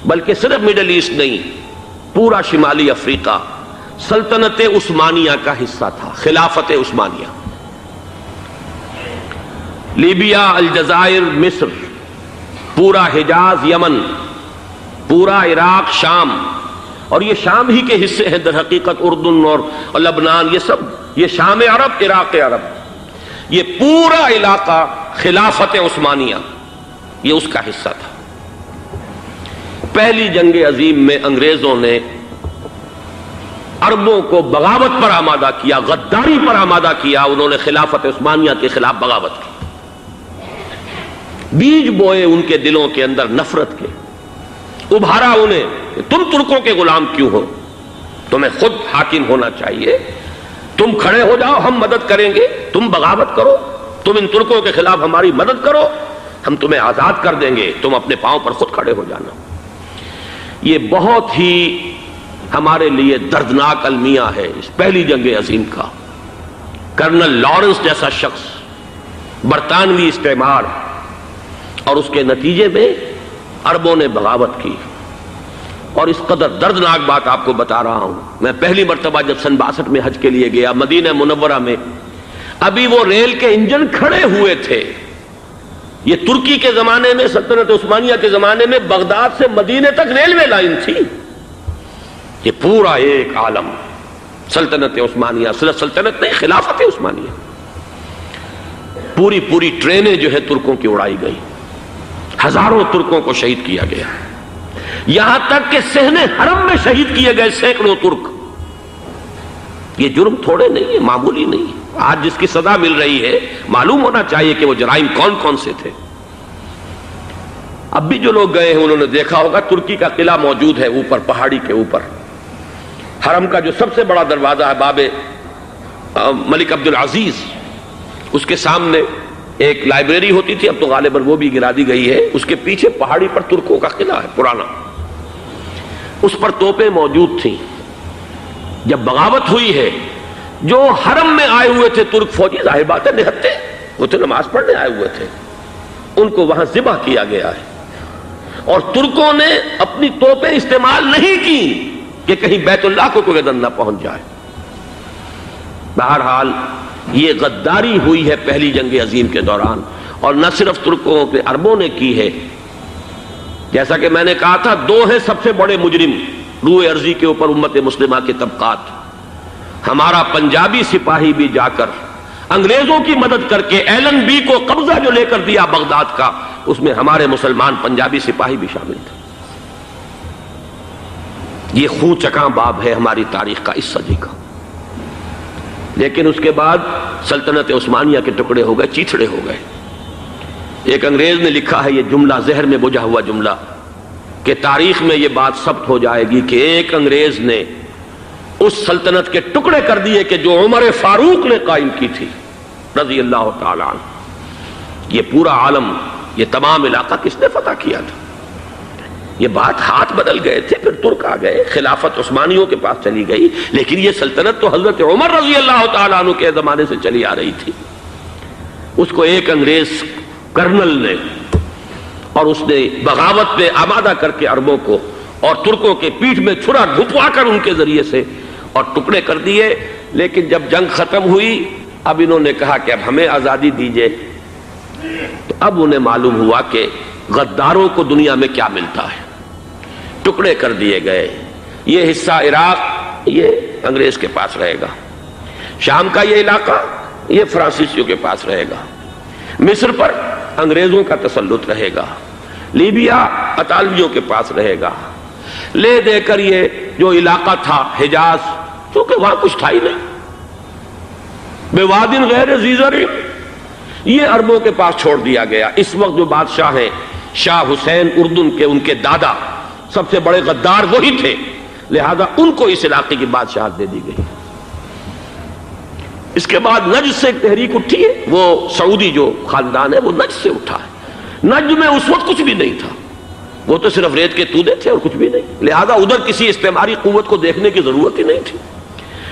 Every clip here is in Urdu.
بلکہ صرف مڈل ایسٹ نہیں، پورا شمالی افریقہ سلطنت عثمانیہ کا حصہ تھا، خلافت عثمانیہ۔ لیبیا، الجزائر، مصر، پورا حجاز، یمن، پورا عراق، شام، اور یہ شام ہی کے حصے ہیں در حقیقت اردن اور لبنان، یہ سب یہ شام عرب، عراق عرب، یہ پورا علاقہ خلافت عثمانیہ یہ اس کا حصہ تھا۔ پہلی جنگ عظیم میں انگریزوں نے عربوں کو بغاوت پر آمادہ کیا، غداری پر آمادہ کیا، انہوں نے خلافت عثمانیہ کے خلاف بغاوت کی، بیج بوئے ان کے دلوں کے اندر نفرت کے، ابھارا انہیں کہ تم ترکوں کے غلام کیوں ہو، تمہیں خود حاکم ہونا چاہیے، تم کھڑے ہو جاؤ، ہم مدد کریں گے، تم بغاوت کرو، تم ان ترکوں کے خلاف ہماری مدد کرو، ہم تمہیں آزاد کر دیں گے، تم اپنے پاؤں پر خود کھڑے ہو جانا۔ یہ بہت ہی ہمارے لیے دردناک المیہ ہے اس پہلی جنگ عظیم کا۔ کرنل لارنس جیسا شخص، برطانوی استعمار، اور اس کے نتیجے میں عربوں نے بغاوت کی۔ اور اس قدر دردناک بات آپ کو بتا رہا ہوں، میں پہلی مرتبہ جب سن 62 میں حج کے لیے گیا مدینہ منورہ میں، ابھی وہ ریل کے انجن کھڑے ہوئے تھے۔ یہ ترکی کے زمانے میں، سلطنت عثمانیہ کے زمانے میں بغداد سے مدینے تک ریلوے لائن تھی۔ یہ پورا ایک عالم سلطنت عثمانیہ، صرف سلطنت نہیں، خلافت عثمانیہ، پوری ٹرینیں جو ہے ترکوں کی اڑائی گئی، ہزاروں ترکوں کو شہید کیا گیا، یہاں تک کہ صحن حرم میں شہید کیے گئے سینکڑوں ترک۔ یہ جرم تھوڑے نہیں ہے، معمولی نہیں ہے۔ آج جس کی سزا مل رہی ہے، معلوم ہونا چاہیے کہ وہ جرائم کون کون سے تھے۔ اب بھی جو لوگ گئے ہیں انہوں نے دیکھا ہوگا ترکی کا قلعہ موجود ہے اوپر پہاڑی کے اوپر، حرم کا جو سب سے بڑا دروازہ ہے باب ملک عبد العزیز، اس کے سامنے ایک لائبریری ہوتی تھی، اب تو غالباً وہ بھی گرا دی گئی ہے، اس کے پیچھے پہاڑی پر ترکوں کا قلعہ ہے پرانا، اس پر توپیں موجود تھیں۔ جب بغاوت ہوئی ہے، جو حرم میں آئے ہوئے تھے ترک فوجی، ظاہر بات ہے نہتے، وہ تو نماز پڑھنے آئے ہوئے تھے، ان کو وہاں ذبح کیا گیا ہے، اور ترکوں نے اپنی توپیں استعمال نہیں کی کہ کہیں بیت اللہ کو کوئی اذن نہ پہنچ جائے۔ بہرحال یہ غداری ہوئی ہے پہلی جنگ عظیم کے دوران، اور نہ صرف ترکوں کے، عربوں نے کی ہے۔ جیسا کہ میں نے کہا تھا، دو ہیں سب سے بڑے مجرم روئے ارضی کے اوپر امت مسلمہ کے طبقات۔ ہمارا پنجابی سپاہی بھی جا کر انگریزوں کی مدد کر کے ایلن بی کو قبضہ جو لے کر دیا بغداد کا، اس میں ہمارے مسلمان پنجابی سپاہی بھی شامل تھے۔ یہ خون چکاں باب ہے ہماری تاریخ کا اس صدی کا۔ لیکن اس کے بعد سلطنت عثمانیہ کے ٹکڑے ہو گئے، چیتھڑے ہو گئے۔ ایک انگریز نے لکھا ہے، یہ جملہ ذہن میں بجھا ہوا جملہ، کہ تاریخ میں یہ بات ثبت ہو جائے گی کہ ایک انگریز نے اس سلطنت کے ٹکڑے کر دیے کہ جو عمر فاروق نے قائم کی تھی رضی اللہ تعالی عنہ۔ یہ پورا عالم، یہ تمام علاقہ کس نے فتح کیا تھا؟ یہ بات ہاتھ بدل گئے تھے، پھر ترک آ گئے، خلافت عثمانیوں کے پاس چلی گئی، لیکن یہ سلطنت تو حضرت عمر رضی اللہ تعالیٰ عنہ کے زمانے سے چلی آ رہی تھی۔ اس کو ایک انگریز کرنل نے، اور اس نے بغاوت پہ آمادہ کر کے عربوں کو اور ترکوں کے پیٹھ میں چھرا ڈھپوا کر ان کے ذریعے سے اور ٹکڑے کر دیے۔ لیکن جب جنگ ختم ہوئی، اب انہوں نے کہا کہ اب ہمیں آزادی دیجیے، تو اب انہیں معلوم ہوا کہ غداروں کو دنیا میں کیا ملتا ہے، ٹکڑے کر دیے گئے۔ یہ حصہ عراق یہ انگریز کے پاس رہے گا، شام کا یہ علاقہ یہ فرانسیسیوں کے پاس رہے گا، مصر پر انگریزوں کا تسلط رہے گا، لیبیا اطالویوں کے پاس رہے گا، لے دے کر یہ جو علاقہ تھا حجاز، چونکہ وہاں کچھ تھا ہی نہیں، بوادٍ غیر ذی زرع، یہ عربوں کے پاس چھوڑ دیا گیا۔ اس وقت جو بادشاہ ہیں شاہ حسین اردن کے، ان کے دادا سب سے بڑے غدار وہی تھے، لہذا ان کو اس علاقے کی بادشاہت دے دی گئی۔ اس کے بعد نجد سے ایک تحریک اٹھی ہے، وہ سعودی جو خاندان ہے وہ نجد سے اٹھا ہے۔ نجد میں اس وقت کچھ بھی نہیں تھا، وہ تو صرف ریت کے تودے تھے اور کچھ بھی نہیں، لہذا ادھر کسی استعماری قوت کو دیکھنے کی ضرورت ہی نہیں تھی۔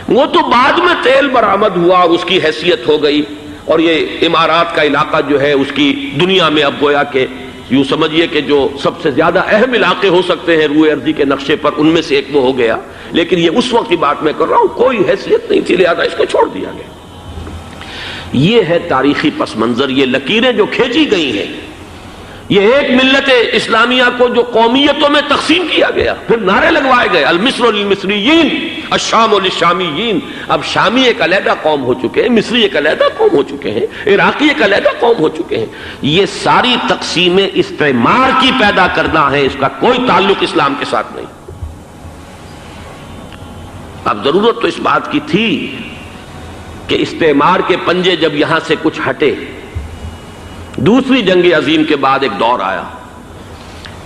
وہ تو بعد میں تیل برآمد ہوا اور اس کی حیثیت ہو گئی، اور یہ امارات کا علاقہ جو ہے اس کی دنیا میں اب گویا کہ یوں سمجھیے کہ جو سب سے زیادہ اہم علاقے ہو سکتے ہیں روئے ارضی کے نقشے پر، ان میں سے ایک وہ ہو گیا، لیکن یہ اس وقت کی بات میں کر رہا ہوں، کوئی حیثیت نہیں تھی، لہذا اس کو چھوڑ دیا گیا۔ یہ ہے تاریخی پس منظر، یہ لکیریں جو کھینچی گئی ہیں، یہ ایک ملت اسلامیہ کو جو قومیتوں میں تقسیم کیا گیا، پھر نعرے لگوائے گئے المصر للمصریین الشام للشامیین۔ اب شامی ایک علیحدہ قوم ہو چکے ہیں، مصری ایک علیحدہ قوم ہو چکے ہیں، عراقی ایک علیحدہ قوم ہو چکے ہیں۔ یہ ساری تقسیمیں استعمار کی پیدا کرنا ہے، اس کا کوئی تعلق اسلام کے ساتھ نہیں۔ اب ضرورت تو اس بات کی تھی کہ استعمار کے پنجے جب یہاں سے کچھ ہٹے، دوسری جنگ عظیم کے بعد ایک دور آیا،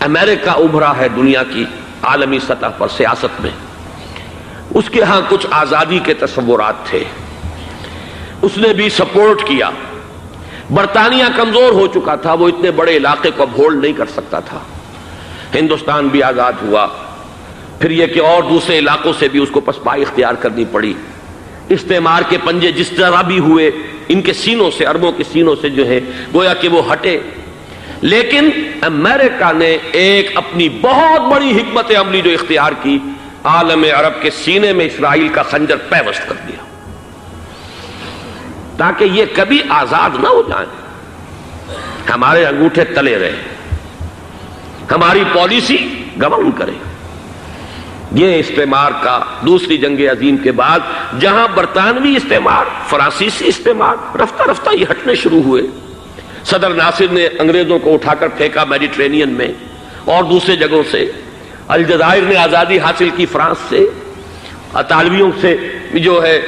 امریکہ ابھرا ہے دنیا کی عالمی سطح پر سیاست میں، اس کے ہاں کچھ آزادی کے تصورات تھے، اس نے بھی سپورٹ کیا۔ برطانیہ کمزور ہو چکا تھا، وہ اتنے بڑے علاقے کو اب ہولڈ نہیں کر سکتا تھا۔ ہندوستان بھی آزاد ہوا، پھر یہ کہ اور دوسرے علاقوں سے بھی اس کو پسپائی اختیار کرنی پڑی۔ استعمار کے پنجے جس طرح بھی ہوئے، ان کے سینوں سے، عربوں کے سینوں سے جو ہے گویا کہ وہ ہٹے، لیکن امریکہ نے ایک اپنی بہت بڑی حکمت عملی جو اختیار کی، عالم عرب کے سینے میں اسرائیل کا خنجر پیوست کر دیا، تاکہ یہ کبھی آزاد نہ ہو جائیں، ہمارے انگوٹھے تلے رہے، ہماری پالیسی گورن کرے۔ یہ استعمار کا دوسری جنگ عظیم کے بعد جہاں برطانوی استعمار، فرانسیسی استعمار رفتہ رفتہ یہ ہٹنے شروع ہوئے، صدر ناصر نے انگریزوں کو اٹھا کر پھینکا میڈیٹرینین میں اور دوسرے جگہوں سے، الجزائر نے آزادی حاصل کی فرانس سے، اطالویوں سے جو ہے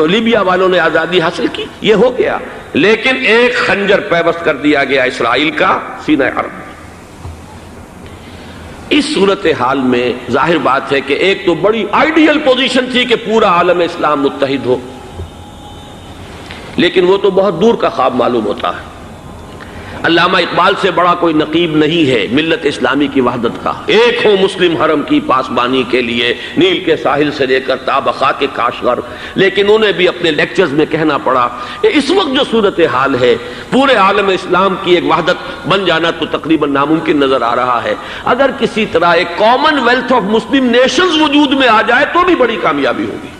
لیبیا والوں نے آزادی حاصل کی، یہ ہو گیا، لیکن ایک خنجر پیوست کر دیا گیا اسرائیل کا سینہ عرب۔ اس صورتحال میں ظاہر بات ہے کہ ایک تو بڑی آئیڈیل پوزیشن تھی کہ پورا عالم اسلام متحد ہو، لیکن وہ تو بہت دور کا خواب معلوم ہوتا ہے۔ علامہ اقبال سے بڑا کوئی نقیب نہیں ہے ملت اسلامی کی وحدت کا، ایک ہو مسلم حرم کی پاسبانی کے لیے نیل کے ساحل سے لے کر تا بخاک کے کاشغر، لیکن انہیں بھی اپنے لیکچرز میں کہنا پڑا کہ اس وقت جو صورتحال ہے پورے عالم اسلام کی ایک وحدت بن جانا تو تقریباً ناممکن نظر آ رہا ہے۔ اگر کسی طرح ایک common wealth of Muslim nations وجود میں آ جائے تو بھی بڑی کامیابی ہوگی،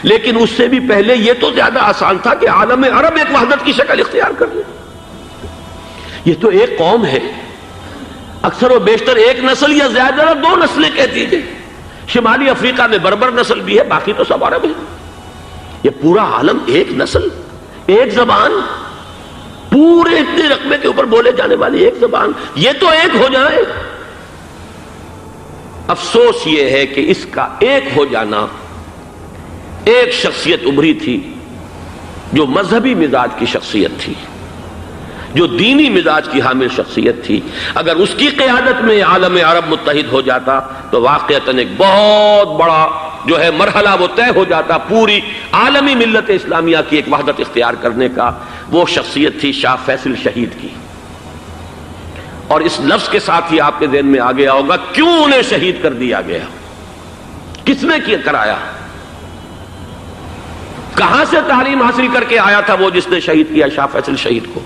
لیکن اس سے بھی پہلے یہ تو زیادہ آسان تھا کہ عالم عرب ایک وحدت کی شکل اختیار کر لے۔ یہ تو ایک قوم ہے، اکثر و بیشتر ایک نسل یا زیادہ دو نسلیں کہہ دیجیے، شمالی افریقہ میں بربر نسل بھی ہے، باقی تو سب عرب ہیں۔ یہ پورا عالم ایک نسل، ایک زبان، پورے اتنے رقبے کے اوپر بولے جانے والی ایک زبان، یہ تو ایک ہو جائے۔ افسوس یہ ہے کہ اس کا ایک ہو جانا، ایک شخصیت ابھری تھی جو مذہبی مزاج کی شخصیت تھی، جو دینی مزاج کی حامل شخصیت تھی، اگر اس کی قیادت میں عالم عرب متحد ہو جاتا تو واقعتاً ایک بہت بڑا جو ہے مرحلہ وہ طے ہو جاتا پوری عالمی ملت اسلامیہ کی ایک وحدت اختیار کرنے کا۔ وہ شخصیت تھی شاہ فیصل شہید کی، اور اس لفظ کے ساتھ ہی آپ کے ذہن میں آ گیا ہوگا کیوں انہیں شہید کر دیا گیا، کس نے کیا کرایا، کہاں سے تعلیم حاصل کر کے آیا تھا وہ جس نے شہید کیا شاہ فیصل شہید کو،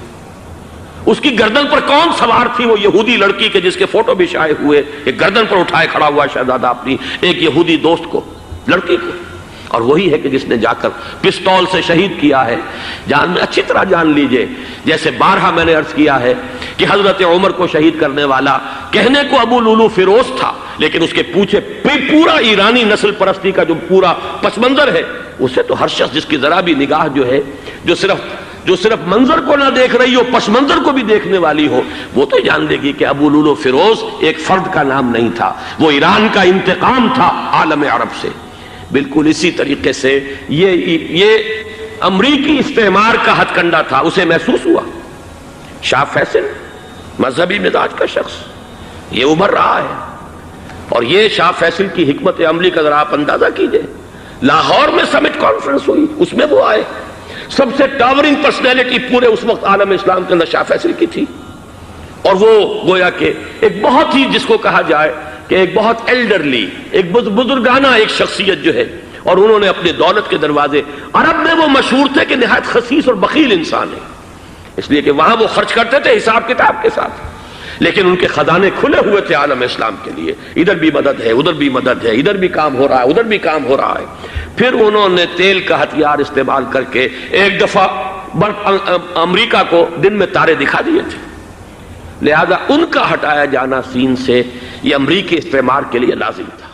اس کی گردن پر کون سوار تھی، وہ یہودی لڑکی کے جس کے فوٹو بھی شائع ہوئے، ایک گردن پر اٹھائے کھڑا ہوا شہزادہ اپنی ایک یہودی دوست کو، لڑکی کو، اور وہی ہے کہ جس نے جا کر پستول سے شہید کیا ہے۔ جان میں اچھی طرح جان لیجئے، جیسے بارہا میں نے عرض کیا ہے کہ حضرت عمر کو شہید کرنے والا کہنے کو ابو لولو فیروز تھا، لیکن اس کے پیچھے پورا ایرانی نسل پرستی کا جو پورا پس منظر ہے، اسے تو ہر شخص جس کی ذرا بھی نگاہ جو ہے جو صرف منظر کو نہ دیکھ رہی ہو، پس منظر کو بھی دیکھنے والی ہو، وہ تو جان لے گی کہ ابو لولو فیروز ایک فرد کا نام نہیں تھا، وہ ایران کا انتقام تھا عالم عرب سے۔ بالکل اسی طریقے سے یہ امریکی استعمار کا ہتھ کنڈا تھا، اسے محسوس ہوا۔ شاہ فیصل مذہبی مزاج کا شخص یہ ابھر رہا ہے، اور یہ شاہ فیصل کی حکمت عملی کا ذرا آپ اندازہ کیجئے۔ لاہور میں سمٹ کانفرنس ہوئی، اس میں وہ آئے، سب سے ٹاورنگ پرسنالٹی پورے اس وقت عالم اسلام کے اندر شاہ فیصل کی تھی، اور وہ گویا کہ ایک بہت ہی جس کو کہا جائے کہ ایک بہت ایلڈرلی، ایک بزرگانہ ایک شخصیت جو ہے، اور انہوں نے اپنے دولت کے دروازے، عرب میں وہ مشہور تھے کہ نہایت خسیس اور بخیل انسان ہے، اس لیے کہ وہاں وہ خرچ کرتے تھے حساب کتاب کے ساتھ، لیکن ان کے خزانے کھلے ہوئے تھے عالم اسلام کے لیے، ادھر بھی مدد ہے، ادھر بھی مدد ہے، ادھر بھی کام ہو رہا ہے، ادھر بھی کام ہو رہا ہے۔ پھر انہوں نے تیل کا ہتھیار استعمال کر کے ایک دفعہ امریکہ کو دن میں تارے دکھا دیے تھے، لہذا ان کا ہٹایا جانا سین سے یہ امریکی استعمار کے لیے لازم تھا۔